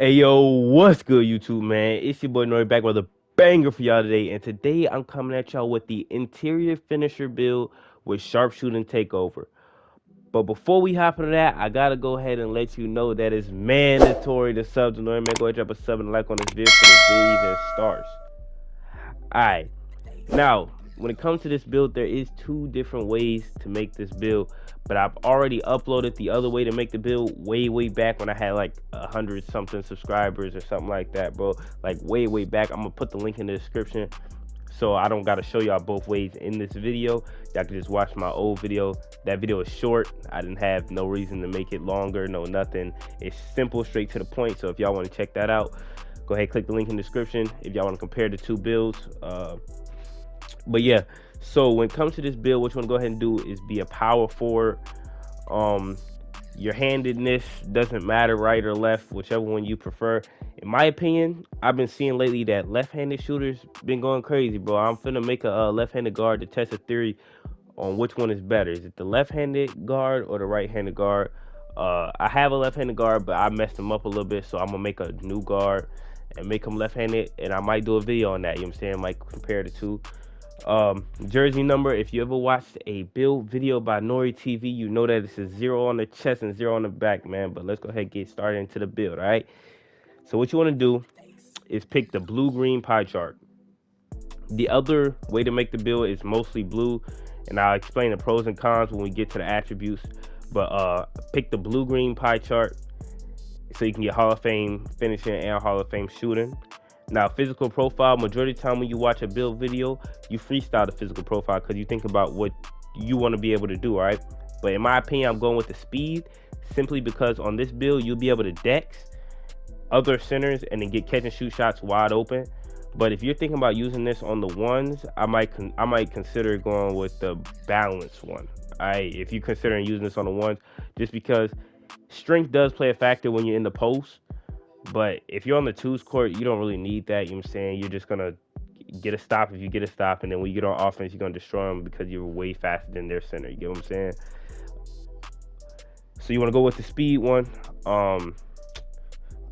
Hey yo, what's good YouTube, man? It's your boy Norri back with a banger for y'all today, and today I'm coming at y'all with the interior finisher build with Sharpshooting Takeover. But before we hop into that, I gotta go ahead and let you know that it's mandatory to sub to Norri, man. Go ahead and drop a sub and a like on this video for the video even starts. Alright, now when it comes to this build, there is two different ways to make this build, but I've already uploaded the other way to make the build way back when I had like 100 something subscribers or something like that, bro. Like way back. I'm gonna put the link in the description so I don't gotta show y'all both ways in this video. Y'all can just watch my old video. That video is short. I didn't have no reason to make it longer, no nothing. It's simple, straight to the point. So if y'all want to check that out, go ahead, click the link in the description if y'all want to compare the two builds. But yeah, so when it comes to this build, what you want to go ahead and do is be a power forward. Your handedness doesn't matter, right or left, whichever one you prefer. In my opinion, I've been seeing lately that left-handed shooters been going crazy, bro. I'm finna make a left-handed guard to test a theory on which one is better. Is it the left-handed guard or the right-handed guard? I have a left-handed guard, but I messed him up a little bit, so I'm gonna make a new guard and make him left-handed, and I might do a video on that. You know what I'm saying? Like compare the two. Jersey number, if you ever watched a build video by NorriTV, you know that it's a 0 on the chest and 0 on the back, man. But let's go ahead and get started into the build. All right, so what you want to do is pick the blue-green pie chart. The other way to make the build is mostly blue, and I'll explain the pros and cons when we get to the attributes. But pick the blue-green pie chart so you can get Hall of Fame finishing and Hall of Fame shooting. Now, physical profile, majority of the time when you watch a build video, you freestyle the physical profile because you think about what you want to be able to do, all right? But in my opinion, I'm going with the speed simply because on this build, you'll be able to dex other centers and then get catch and shoot shots wide open. But if you're thinking about using this on the ones, I might consider going with the balanced one. All right, if you're considering using this on the ones, just because strength does play a factor when you're in the post. But if you're on the twos court, you don't really need that. You know what I'm saying? You're just going to get a stop if you get a stop. And then when you get on offense, you're going to destroy them because you're way faster than their center. You get what I'm saying? So you want to go with the speed one.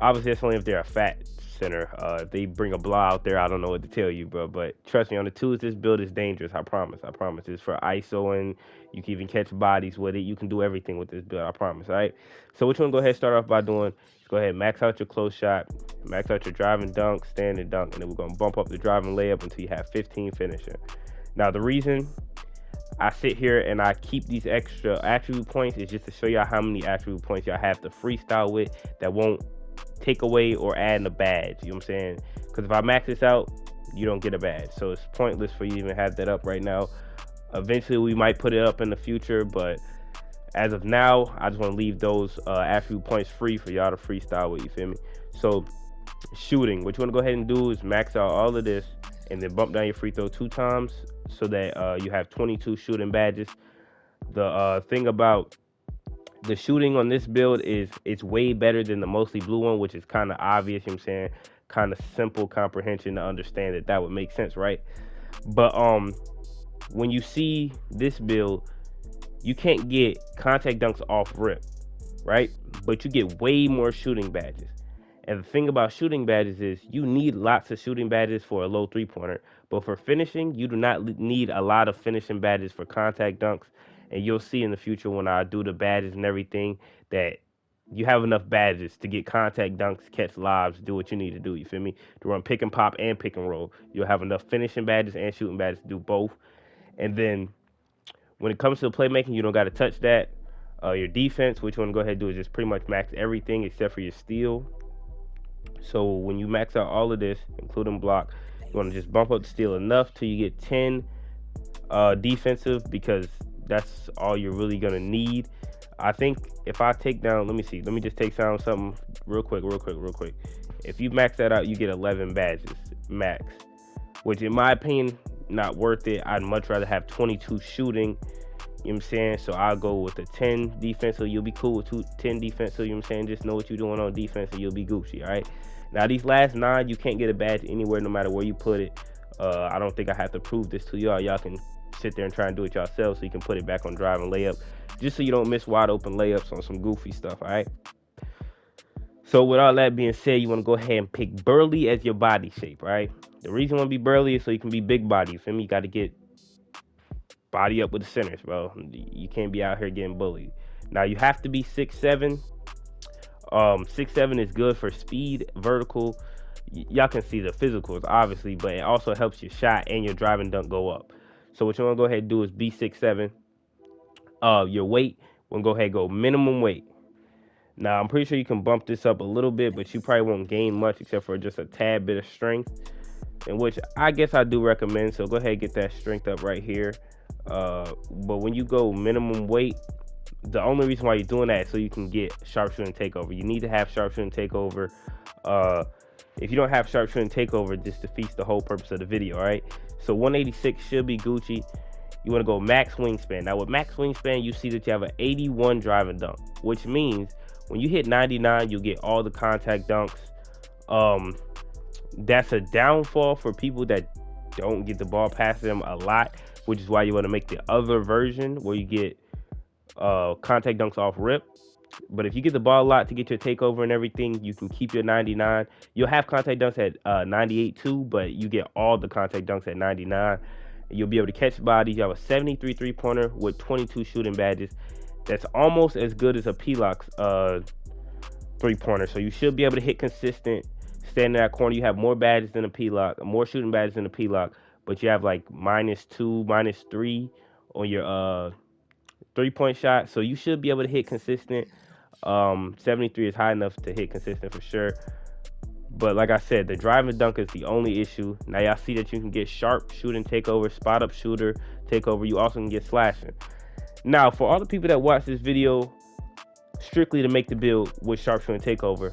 Obviously, that's only if they're a fat center. If they bring a blah out there, I don't know what to tell you, bro. But trust me, on the twos, this build is dangerous. I promise. I promise. It's for ISO, and you can even catch bodies with it. You can do everything with this build. I promise. All right? So what you want to go ahead and start off by doing, go ahead, max out your close shot, max out your driving dunk, standing dunk, and then we're going to bump up the driving layup until you have 15 finishing. Now, the reason I sit here and I keep these extra attribute points is just to show y'all how many attribute points y'all have to freestyle with that won't take away or add in a badge. You know what I'm saying? Because if I max this out, you don't get a badge. So it's pointless for you to even have that up right now. Eventually, we might put it up in the future, but as of now, I just want to leave those attribute points free for y'all to freestyle with, you feel me? So, shooting, what you want to go ahead and do is max out all of this and then bump down your free throw 2 times so that you have 22 shooting badges. The thing about the shooting on this build is it's way better than the mostly blue one, which is kind of obvious, you know what I'm saying? Kind of simple comprehension to understand that would make sense, right? But when you see this build, you can't get contact dunks off rip, right? But you get way more shooting badges. And the thing about shooting badges is you need lots of shooting badges for a low three-pointer. But for finishing, you do not need a lot of finishing badges for contact dunks. And you'll see in the future when I do the badges and everything that you have enough badges to get contact dunks, catch lobs, do what you need to do, you feel me? To run pick and pop and pick and roll. You'll have enough finishing badges and shooting badges to do both. And then when it comes to the playmaking, you don't got to touch that. Your defense, what you want to go ahead and do is just pretty much max everything except for your steal. So when you max out all of this, including block, you want to just bump up the steal enough till you get 10 defensive, because that's all you're really going to need. I think if I take down, let me see. Let me just take down something real quick. If you max that out, you get 11 badges max, which in my opinion, not worth it. I'd much rather have 22 shooting. You know what I'm saying? So I'll go with the 10 defense, so you'll be cool with 10 defense. So you know what I'm saying? Just know what you're doing on defense and you'll be Gucci, all right? Now, these last 9, you can't get a badge anywhere no matter where you put it. I don't think I have to prove this to y'all. Y'all can sit there and try and do it yourself so you can put it back on drive and layup, just so you don't miss wide open layups on some goofy stuff, all right? So with all that being said, you want to go ahead and pick burly as your body shape, right? The reason you want to be burly is so you can be big body. You feel me? You got to get body up with the centers, bro. You can't be out here getting bullied. Now you have to be 6'7". 6'7" is good for speed, vertical. Y'all can see the physicals, obviously, but it also helps your shot and your driving dunk go up. So what you want to go ahead and do is be 6'7". Your weight, we'll go ahead and go minimum weight. Now, I'm pretty sure you can bump this up a little bit, but you probably won't gain much except for just a tad bit of strength, in which I guess I do recommend. So go ahead and get that strength up right here. But when you go minimum weight, the only reason why you're doing that is so you can get Sharpshooting Takeover. You need to have Sharpshooting Takeover. If you don't have Sharpshooting Takeover, this defeats the whole purpose of the video, all right? So 186 should be Gucci. You want to go max wingspan. Now with max wingspan, you see that you have an 81 drive and dunk, which means when you hit 99, you'll get all the contact dunks. That's a downfall for people that don't get the ball past them a lot, which is why you want to make the other version where you get contact dunks off rip. But if you get the ball a lot to get your takeover and everything, you can keep your 99. You'll have contact dunks at 98 too, but you get all the contact dunks at 99. You'll be able to catch bodies. You have a 73 3-pointer with 22 shooting badges. That's almost as good as a P-Lock's 3-pointer. So you should be able to hit consistent. Stand in that corner. You have more badges than a P-Lock, more shooting badges than a P-Lock, but you have like -2, -3 on your 3-point shot. So you should be able to hit consistent. 73 is high enough to hit consistent for sure. But like I said, the drive and dunk is the only issue. Now y'all see that you can get Sharpshooting Takeover, spot up shooter takeover. You also can get slashing. Now for all the people that watch this video strictly to make the build with Sharpshooting Takeover,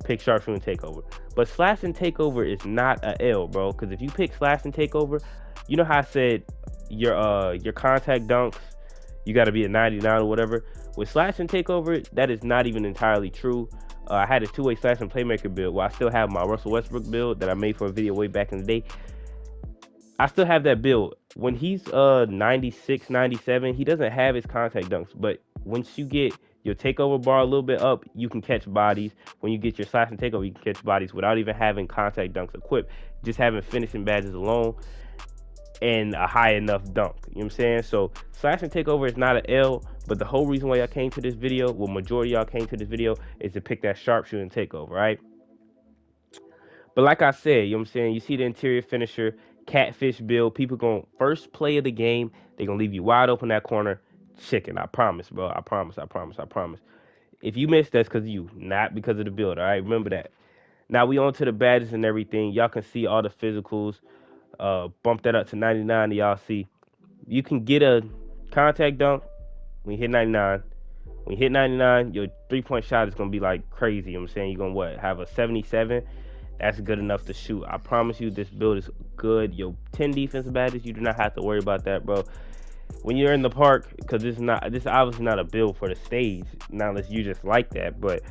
pick Sharpshooting Takeover. But slashing takeover is not a L, bro. Because if you pick slashing takeover, you know how I said your contact dunks, you got to be a 99 or whatever. With slashing takeover, that is not even entirely true. I had a two-way slashing playmaker build. Well, I still have my Russell Westbrook build that I made for a video way back in the day. I still have that build. When he's 96, 97, he doesn't have his contact dunks. But once you get your takeover bar a little bit up, you can catch bodies. When you get your slashing takeover, you can catch bodies without even having contact dunks equipped. Just having finishing badges alone and a high enough dunk. You know what I'm saying? So slashing takeover is not an L, but the whole reason why y'all came to this video, well, majority of y'all came to this video, is to pick that Sharpshooting Takeover, right? But like I said, you know what I'm saying, you see the interior finisher, catfish build, people going first play of the game, they're gonna leave you wide open that corner, chicken. I promise, bro. I promise. If you missed, that's because of you, not because of the build, all right? Remember that. Now we on to the badges and everything. Y'all can see all the physicals. Bump that up to 99 to y'all see. You can get a contact dunk when you hit 99. When you hit 99, your 3-point shot is going to be like crazy. You know what I'm saying? You're going to have a 77. That's good enough to shoot. I promise you this build is good. Your 10 defensive badges, you do not have to worry about that, bro. When you're in the park, because this is obviously not a build for the stage, not unless you just like that, but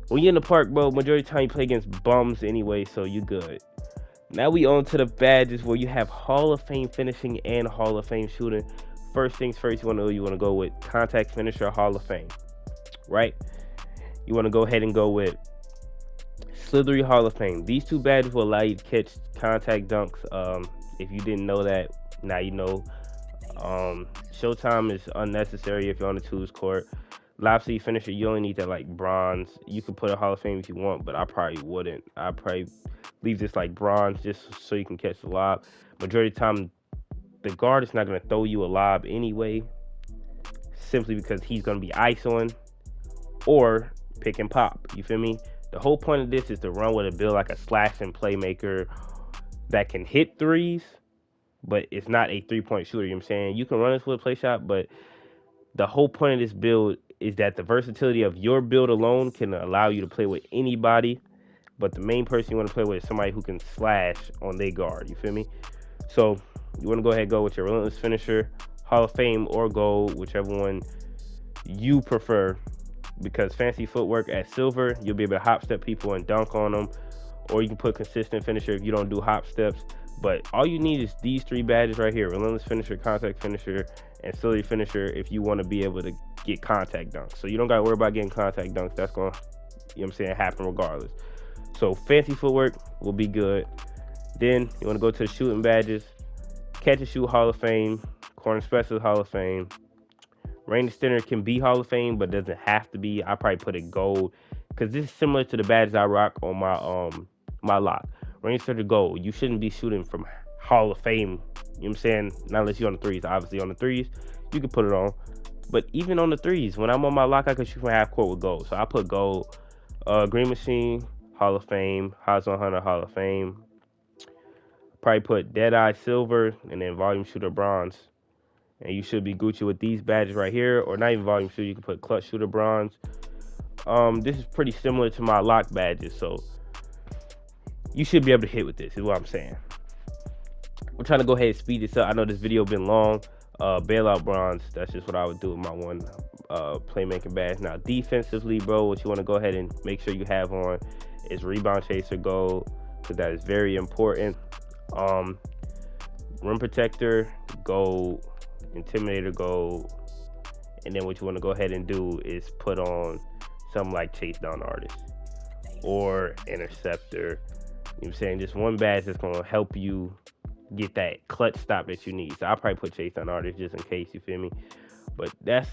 when you're in the park, bro, majority of the time you play against bums anyway, so you good. Now we on to the badges where you have Hall of Fame finishing and Hall of Fame shooting. First things first, you want to go with contact finisher Hall of Fame, right? You want to go ahead and go with Slithery Hall of Fame. These two badges will allow you to catch contact dunks. If you didn't know that, now you know. Showtime is unnecessary if you're on the twos court. Lob city finisher, you only need that like bronze. You could put a Hall of Fame if you want, but I probably wouldn't. I probably leave this like bronze just so you can catch the lob. Majority of the time, the guard is not going to throw you a lob anyway, simply because he's going to be isoing or pick and pop. You feel me? The whole point of this is to run with a build like a slashing playmaker that can hit threes, but it's not a 3-point shooter. You know what I'm saying? You can run this with a play shot, but the whole point of this build is that the versatility of your build alone can allow you to play with anybody, but the main person you want to play with is somebody who can slash on their guard. You feel me? So you want to go ahead and go with your relentless finisher, Hall of Fame or gold, whichever one you prefer, because fancy footwork at silver, you'll be able to hop step people and dunk on them, or you can put consistent finisher if you don't do hop steps. But all you need is these 3 badges right here: relentless finisher, contact finisher, and silly finisher if you want to be able to get contact dunks. So you don't got to worry about getting contact dunks. That's going to you know what I'm saying, happen regardless. So fancy footwork will be good. Then you want to go to the shooting badges. Catch and shoot Hall of Fame, corner specialist Hall of Fame. Range extender can be Hall of Fame, but doesn't have to be. I probably put it gold because this is similar to the badges I rock on my lock. Range extender gold. You shouldn't be shooting from Hall of Fame. You know what I'm saying? Not unless you're on the threes. Obviously on the threes, you can put it on. But even on the threes, when I'm on my lock, I can shoot from half court with gold. So I put gold. Green Machine, Hall of Fame. Hozon Hunter, Hall of Fame. Probably put Deadeye silver and then volume shooter bronze. And you should be Gucci with these badges right here, or not even volume shooter. You can put clutch shooter bronze. This is pretty similar to my lock badges, so you should be able to hit with this, is what I'm saying. We're trying to go ahead and speed this up. I know this video been long. Bailout bronze, that's just what I would do with my one playmaking badge. Now defensively, bro, what you want to go ahead and make sure you have on is rebound chaser gold, because that is very important. Rim protector gold, intimidator gold, and then what you want to go ahead and do is put on something like chase down artist or interceptor. You know what I'm saying? Just one badge that's going to help you get that clutch stop that you need. So I'll probably put chase down artist just in case, you feel me? But that's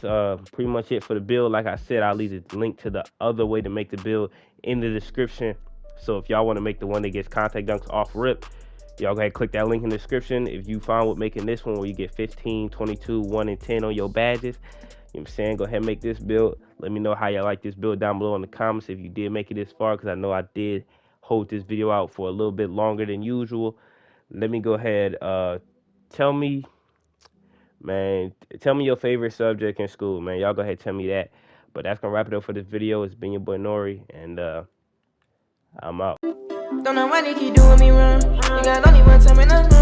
pretty much it for the build. Like I said, I'll leave the link to the other way to make the build in the description. So if y'all want to make the one that gets contact dunks off rip, y'all go ahead and click that link in the description. If you find with making this one where you get 15, 22, 1, and 10 on your badges, you know what I'm saying, go ahead and make this build. Let me know how y'all like this build down below in the comments if you did make it this far, because I know I did hold this video out for a little bit longer than usual. Let me go ahead, tell me your favorite subject in school, man. Y'all go ahead and tell me that. But that's gonna wrap it up for this video. It's been your boy Nori, and I'm out. Don't know why they keep doing me wrong. You got only one time in a